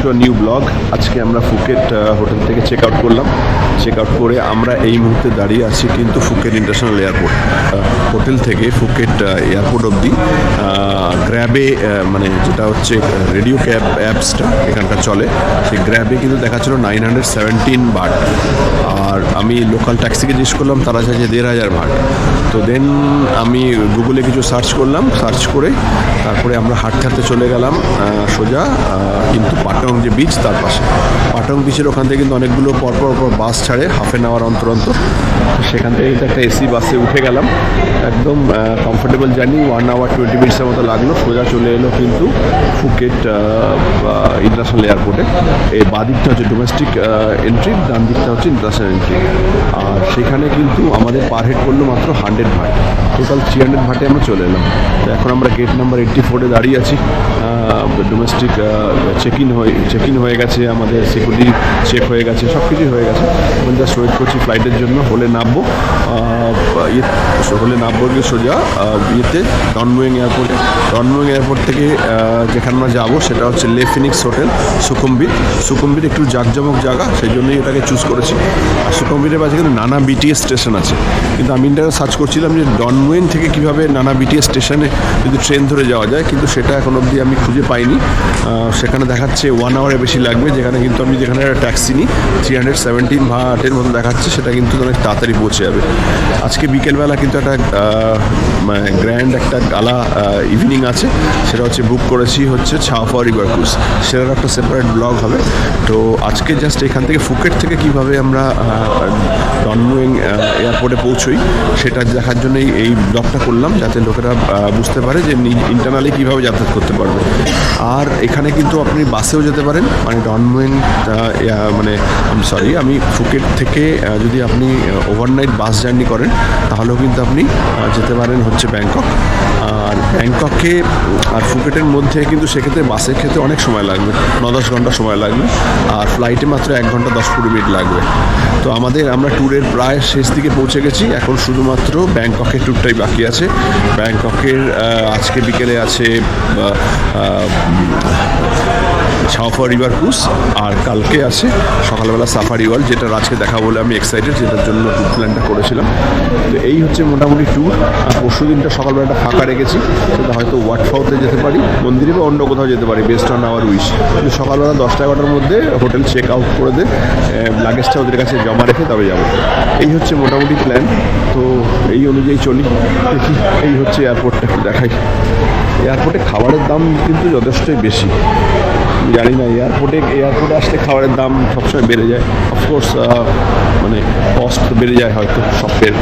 To a new blog. আজকে আমরা Phuket hotel থেকে চেক আউট করলাম। চেক আউট করে আমরা এই মুহূর্তে দাঁড়িয়ে আছি কিন্তু ফুকেট ইন্টারন্যাশনাল এয়ারপোর্ট। হোটেল থেকে ফুকেট এয়ারপোর্ট অবধি গ্র্যাবে মানে যেটা হচ্ছে রেডিও ক্যাব অ্যাপসটা এখানকার চলে, সেই গ্র্যাবে কিন্তু দেখাচ্ছিল 917 বাট। আর আমি লোকাল ট্যাক্সিকে জিজ্ঞেস করলাম, তারা চাইছে 1500 বাট। তো দেন আমি গুগলে কিছু সার্চ করলাম, সার্চ করে তারপরে আমরা হাঁটতে হাঁটতে চলে গেলাম সোজা কিন্তু পাটং যে বিচ তার পাশে। পাটং বিচের ওখান থেকে কিন্তু অনেকগুলো পরপর বাস ছাড়ে হাফ অ্যান আওয়ার অন্তর অন্তর। সেখান থেকে কিন্তু একটা এসি বাসে উঠে গেলাম, একদম কমফোর্টেবল জার্নি, 1 আওয়ার 20 মিনিটসের মতো লাগলো। সোজা চলে এলো কিন্তু ফুকেট ইন্টারন্যাশনাল এয়ারপোর্টে। এই বাঁ দিকটা হচ্ছে ডোমেস্টিক এন্ট্রি, ডান দিকটা হচ্ছে ইন্টারন্যাশনাল এন্ট্রি। আর সেখানে কিন্তু আমাদের পার হেড করলো মাত্র 100 ভাট, টোটাল 300 ভাটে আমরা চলে এলাম। তো এখন আমরা গেট নাম্বার 84-এ দাঁড়িয়ে আছি। ডোমেস্টিক চেক ইন হয়ে গেছে, আমাদের সিকিউরিটি চেক হয়ে গেছে, সব কিছুই হয়ে গেছে। এখন জাস্ট ওয়েট করছি ফ্লাইটের জন্য। হলে নামবো গিয়ে সোজা ইয়েতে ডনমুয়েং এয়ারপোর্টে। ডনমুয়েং এয়ারপোর্ট থেকে যেখানে আমরা যাবো সেটা হচ্ছে লে ফিনিক্স হোটেল সুকুম্বির একটু জাঁকজমক জায়গা, সেই জন্যই এটাকে চুজ করেছি। আর সুকুম্বিরের পাশে কিন্তু নানা বিটিএস স্টেশন আছে, কিন্তু আমি ইন্টারনেটে সার্চ করছিলাম যে ডনমুয়েং থেকে কীভাবে নানা বিটিএস স্টেশনে যদি ট্রেন ধরে যাওয়া যায়, কিন্তু সেটা এখন অবধি আমি খুঁজে পাইনি। সেখানে দেখাচ্ছে 1 আওয়ারের বেশি লাগবে, যেখানে কিন্তু আমি যেখানে ট্যাক্সি নিই 317 ভাটের মতো দেখাচ্ছে, সেটা কিন্তু অনেক তাড়াতাড়ি পৌঁছে যাবে। আজকে বিকেলবেলা কিন্তু একটা গ্র্যান্ড একটা গালা ইভিনিং আছে, সেটা হচ্ছে বুক করেছি হচ্ছে ছাওফা রিভার ক্রুজ। সেটার একটা সেপারেট ব্লগ হবে। তো আজকে জাস্ট এখান থেকে ফুকেট থেকে কীভাবে আমরা ডনমুয়েং এয়ারপোর্টে পৌঁছই সেটা দেখার জন্যই এই ব্লগটা করলাম, যাতে লোকেরা বুঝতে পারে যে ইন্টারনালি কীভাবে যাতায়াত করতে পারবে। আর এখানে কিন্তু আপনি বাসেও যেতে পারেন, মানে ডনমুয়েং আমি ফুকেট থেকে যদি আপনি ওভারনাইট বাস জার্নি করেন তাহলেও কিন্তু আপনি যেতে পারেন হচ্ছে ব্যাংকক। আর ব্যাংককে আর ফুকেটের মধ্যে কিন্তু সেক্ষেত্রে বাসের ক্ষেত্রে অনেক সময় লাগবে, 9-10 ঘন্টা সময় লাগবে, আর ফ্লাইটে মাত্র 1 ঘন্টা 10-20 মিনিট লাগবে। তো আমরা ট্যুরের প্রায় শেষ দিকে পৌঁছে গেছি, এখন শুধুমাত্র ব্যাংককের ট্যুরটাই বাকি আছে। ব্যাংককের আজকে বিকেলে আছে ছাওফা রিভার ক্রুজ, আর কালকে আছে সকালবেলা সাফারি ওয়ার্ল্ড, যেটা আজকে দেখা বলে আমি এক্সাইটেড, যেটার জন্য ট্যুর প্ল্যানটা করেছিলাম। তো এই হচ্ছে মোটামুটি ট্যুর। আর পরশু দিনটা সকালবেলাটা ফাঁকা রেখেছি, সেটা হয়তো ওয়াটফাউতে যেতে পারি, মন্দিরে বা অন্য কোথাও যেতে পারি, বেস্ট অন আওয়ার উইশ। কিন্তু সকালবেলা 10টা-11টার মধ্যে হোটেল চেক আউট করে দে, লাগেজটা ওদের কাছে জমা রেখে তবে যাবো। এই হচ্ছে মোটামুটি প্ল্যান। তো এই অনুযায়ী চলি, দেখি। এই হচ্ছে এয়ারপোর্টটা, একটু দেখাই। এয়ারপোর্টে খাবারের দাম কিন্তু যথেষ্টই বেশি। জানি না এয়ারপোর্টে আসলে খাবারের দাম সবসময় বেড়ে যায়। অফকোর্স মানে কস্ট বেড়ে যায় হয়তো শপের,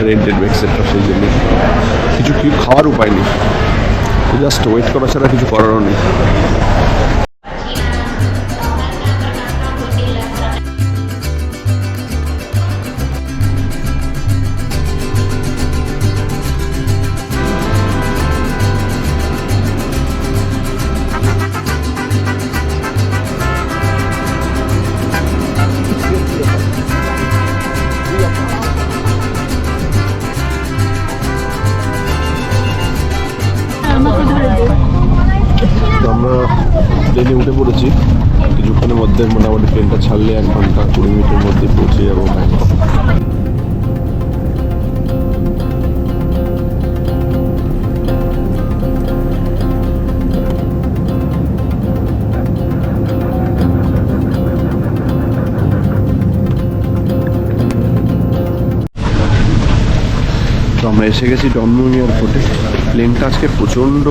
রেন্টেড এক্সেট্রা, সেই জন্য কিছু খাওয়ার উপায় নেই, জাস্ট ওয়েট করা ছাড়া কিছু করারও নেই। আমরা প্লেনে উঠে পড়েছি, কিছুক্ষণের মধ্যে মোটামুটি প্লেনটা ছাড়লে 1 ঘন্টা 20 মিনিটের মধ্যে পৌঁছে যাবো ব্যাংকক। তো আমরা এসে গেছি ডনমুয়েং এয়ারপোর্টে। প্লেনটা আজকে প্রচণ্ড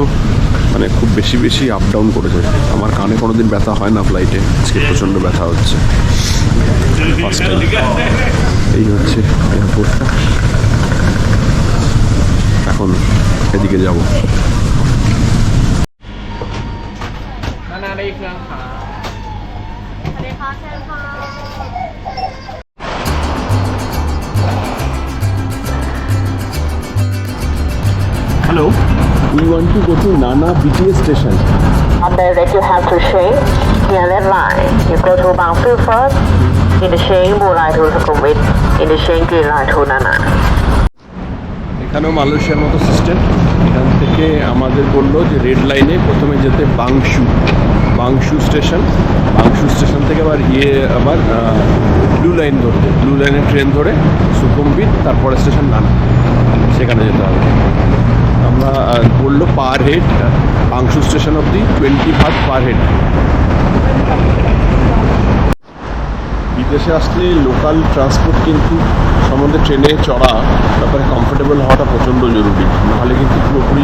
মানে খুব বেশি আপ ডাউন করেছে। আমার কানে কোনোদিন ব্যথা হয় না ফ্লাইটে, আজকে প্রচণ্ড ব্যথা হচ্ছে ফার্স্ট টাইম। এই হচ্ছে এয়ারপোর্টটা, এখন এদিকে যাব। Hello, we want to go to Nana BTS station. On direct you have to change Highland Line. You go to Bangsu first, in the Shane Blue Line to Sukhumvit, in the Shane Green Line to Nana. এখানেও মালয়েশিয়ার মতো system. এখান থেকে আমাদের বললো যে red লাইনে প্রথমে যেতে বাংশু বাংশু স্টেশন থেকে আবার ব্লু লাইনের ট্রেন ধরে সুকুমবিট, তারপরে স্টেশন নানা, সেখানে যেতে হবে। আমরা বললো পার হেড বাংশু স্টেশন অবধি 20 বাট পার হেড। বিদেশে আসলে লোকাল ট্রান্সপোর্ট কিন্তু সম্বন্ধে ট্রেনে চড়া ব্যাপারে কমফোর্টেবল হওয়াটা প্রচণ্ড জরুরি। নাহলে কিন্তু পুরোপুরি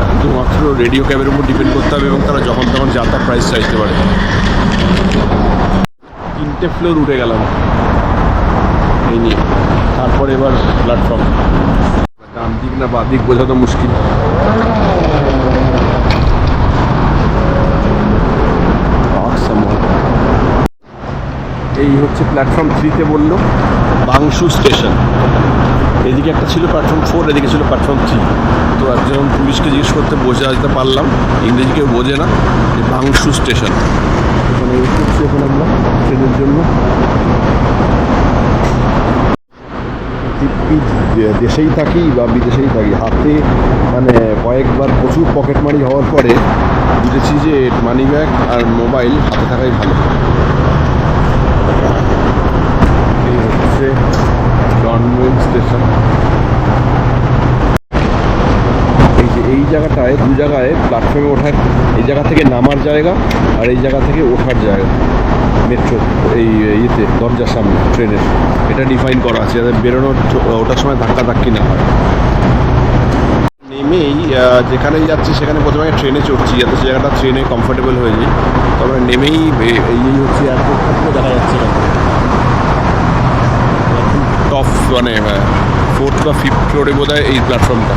শুধুমাত্র রেডিও ক্যাবের উপর ডিপেন্ড করতে হবে এবং তারা যখন তখন যা তার প্রাইস চাইতে পারে। 3টে ফ্লোর উঠে গেলাম এই নিয়ে। তারপরে এবার প্ল্যাটফর্ম ডান দিক না বাঁ দিক বোঝা তো মুশকিল। এই হচ্ছে প্ল্যাটফর্ম 3তে বললো বাংশু স্টেশন। এদিকে একটা ছিল প্ল্যাটফর্ম 4, এদিকে ছিল প্ল্যাটফর্ম 3। তো একজন পুলিশকে জিজ্ঞেস করতে বোঝাতে পারলাম, ইংরেজি কেউ বোঝে না, যে বাংশু স্টেশন। এখানে উঠছি এখন আমরা ট্রেনের জন্য। দেশেই থাকি বা বিদেশেই থাকি, হাতে মানে কয়েকবার প্রচুর পকেট মারি হওয়ার পরে বুঝেছি যে মানি ব্যাগ আর মোবাইল হাতে থাকাই ভালো। এই হচ্ছে ডনওয়েল স্টেশন। এই জায়গাটায় দু জায়গায় প্ল্যাটফর্মে ওঠার, এই জায়গা থেকে নামার জায়গা আর এই জায়গা থেকে ওঠার জায়গা মেট্রো এই ইয়েতে দরজার সামনে ট্রেনের, এটা ডিফাইন করা আছে যাতে বেরোনোর ওঠার সময় ধাক্কি না হয়। নেমেই যেখানেই যাচ্ছি সেখানে প্রথমে ট্রেনে চড়ছি যাতে সে জায়গাটা ট্রেনে কমফোর্টেবল হয়ে যায়। তারপরে নেমেই এই হচ্ছে এয়ারপোর্টটা দেখা যাচ্ছে না, টপ মানে 4th বা 5th ফ্লোরে বোধ হয় এই প্ল্যাটফর্মটা।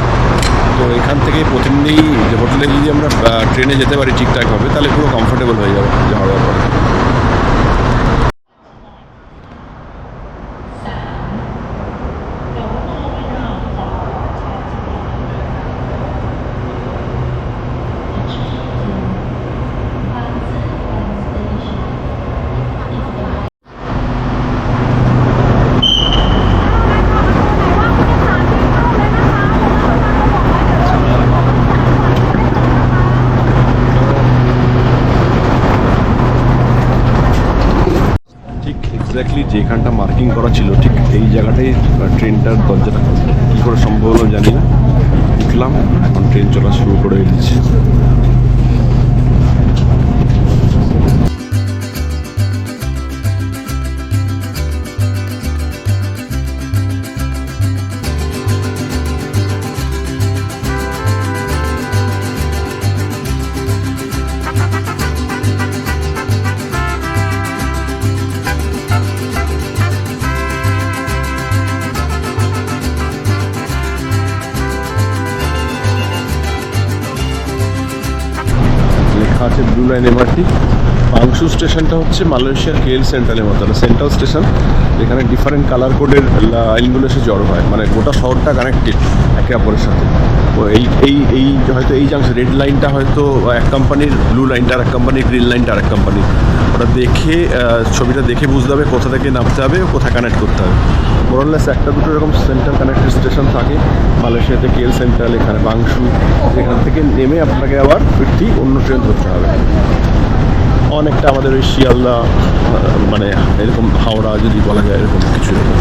তো এখান থেকে প্রতিদিনই যে হোটেলে যদি আমরা ট্রেনে যেতে পারি ঠিকঠাকভাবে তাহলে পুরো কমফোর্টেবল হয়ে যাবে যাওয়ার পরে। এক্স্যাক্টলি যেখানটা মার্কিং করা ছিল ঠিক এই জায়গাটাই ট্রেনটার দরজাটা কী করে সম্ভব হলো জানি না। উঠলাম, এখন ট্রেন চলা শুরু করে দিচ্ছে। আছে ব্লু লাইন এমআরটি। বাংশু স্টেশনটা হচ্ছে মালয়েশিয়ার কেএল সেন্ট্রালের মতো একটা সেন্ট্রাল স্টেশন, যেখানে ডিফারেন্ট কালার কোডের লাইনগুলো এসে জড়ো হয়, মানে গোটা শহরটা কানেক্টেড একে অপরের সাথে। তো এই হয়তো এই জাংশন রেড লাইনটা হয়তো এক কোম্পানির, ব্লু লাইনটা আর এক কোম্পানির, গ্রিন লাইনটা আর এক কোম্পানির। ওটা দেখে ছবিটা দেখে বুঝতে হবে কোথা থেকে নামতে হবে, কোথায় কানেক্ট করতে হবে। মোরলেস একটা দুটো এরকম সেন্ট্রাল কানেক্টেড স্টেশন থাকে মালয়েশিয়াতে, কেএল সেন্ট্রাল, এখানে বাংশু। এখান থেকে নেমে আপনাকে আবার ফিরতি অন্য ট্রেন ধরতে হবে। অনেকটা আমাদের ওই শিয়ালদা মানে এরকম হাওড়া যদি বলা যায়, এরকম কিছু এরকম।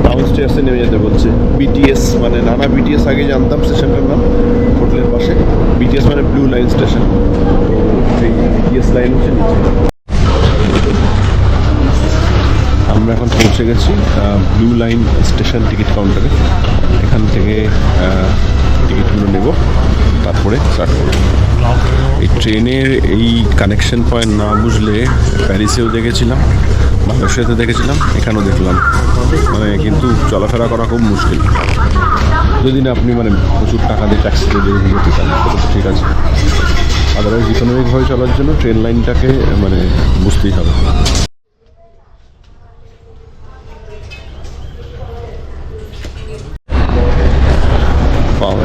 ডাউন স্টেশনে নেমে যেতে বলছে। বিটিএস মানে নানা বিটিএস আগে জানতাম স্টেশনটার নাম, হোটেলের পাশে। বিটিএস মানে ব্লু লাইন স্টেশন, তো এই বিটিএস লাইন হচ্ছে নিচে। আমরা এখন পৌঁছে গেছি ব্লু লাইন স্টেশন টিকিট কাউন্টারে। এখান থেকে টিকিটগুলো নেব, তারপরে স্টার্ট করব। এই ট্রেনের এই কানেকশন পয়েন্ট না বুঝলে প্যারিসেও দেখেছিলাম, মালয়েশিয়াতে দেখেছিলাম, এখানেও দেখলাম, মানে কিন্তু চলাফেরা করা খুব মুশকিল যদি না আপনি মানে প্রচুর টাকা দিয়ে ট্যাক্সিতে দিয়ে যেতে চান, সেটা তো ঠিক আছে। আদারওয়াইজ ইকোনমিকভাবে চলার জন্য ট্রেন লাইনটাকে মানে বুঝতেই হবে।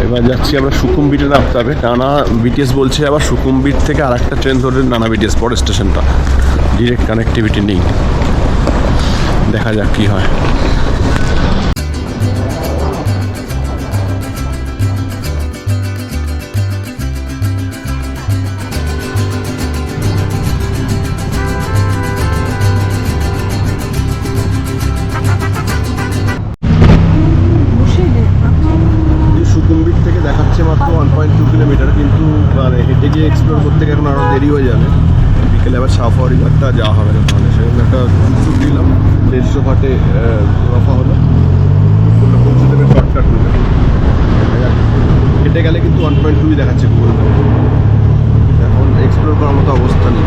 এবার যাচ্ছি আমরা সুকুমবিটে নামতে হবে। নানা বিটিএস বলছে আবার সুকুমবিট থেকে আর একটা ট্রেন ধরে নানা বিটিএস পরে স্টেশনটা, ডিরেক্ট কানেক্টিভিটি নেই। দেখা যাক কী হয়। দেরি হয়ে যাবে, বিকেলে আবার সাফারি ঘাটটা যাওয়া হবে না, তাহলে সেখানে একটা টুক দিলাম, 150 ঘাটে রফা হলো, বললো পৌঁছে দেবে শর্টকাট হয়ে যাবে। হেঁটে গেলে কিন্তু 1.2 দেখাচ্ছে গুগল ম্যাপে, এখন এক্সপ্লোর করার মতো অবস্থা নেই।